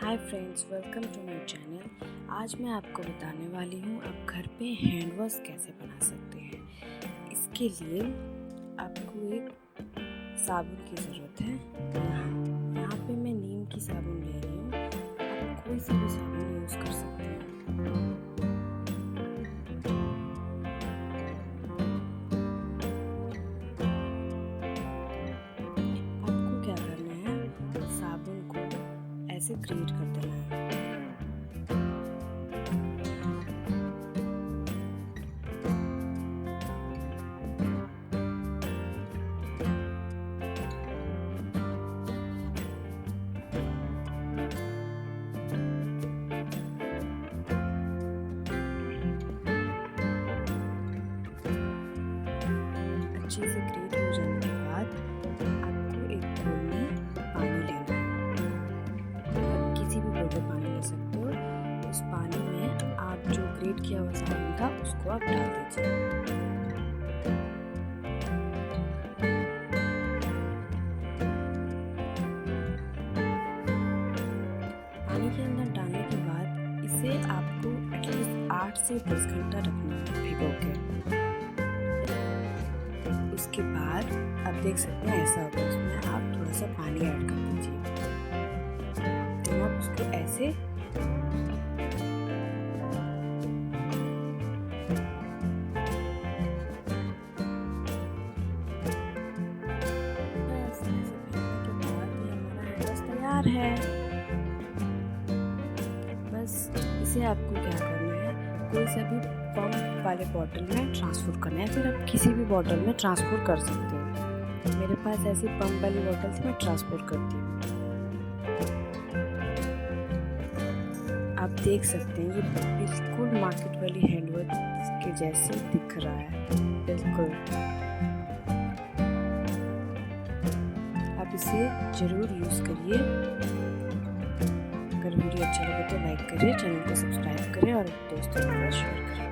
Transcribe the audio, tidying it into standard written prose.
Hi friends, welcome to my channel. आज मैं आपको बताने वाली हूँ आप घर पे हैंड वॉश कैसे बना सकते हैं। इसके लिए आपको एक साबुन की ज़रूरत है। यहाँ पे मैं नीम की साबुन ले रही हूँ। आप कोई सा भी साबुन यूज़ कर सकते हैं। आपको क्या करना है, साबुन को ऐसे ग्रेट कर देना है। अच्छे से ग्रेट हो जाने के बाद आपको एक बोल में पानी लेना है। आप किसी भी बोल में पानी ले सकते हो। उस पानी में आप जो ग्रेट किया हुआ साबुन था उसको आप डाल दीजिए। पानी के अंदर डालने के बाद इसे आपको एटलीस्ट 8 से 10 घंटा रखना है भिगो के। उसके बाद आप देख सकते हैं ऐसा होगा, उसमें आप थोड़ा सा पानी ऐड कर दीजिए। तो आप उसको ऐसे तैयार है। बस इसे आपको क्या करना है, कोई सा भी पंप वाले बॉटल में ट्रांसफ़र करना है, फिर आप किसी भी बॉटल में ट्रांसफ़र कर सकते हो। मेरे पास ऐसी पंप वाली बॉटल से मैं ट्रांसफ़र करती हूँ। आप देख सकते हैं ये बिल्कुल मार्केट वाली हैंड वॉश के जैसे दिख रहा है, बिल्कुल। आप इसे ज़रूर यूज़ करिए। अगर वीडियो अच्छा लगे तो लाइक करें, चैनल को सब्सक्राइब करें और दोस्तों के साथ शेयर करें।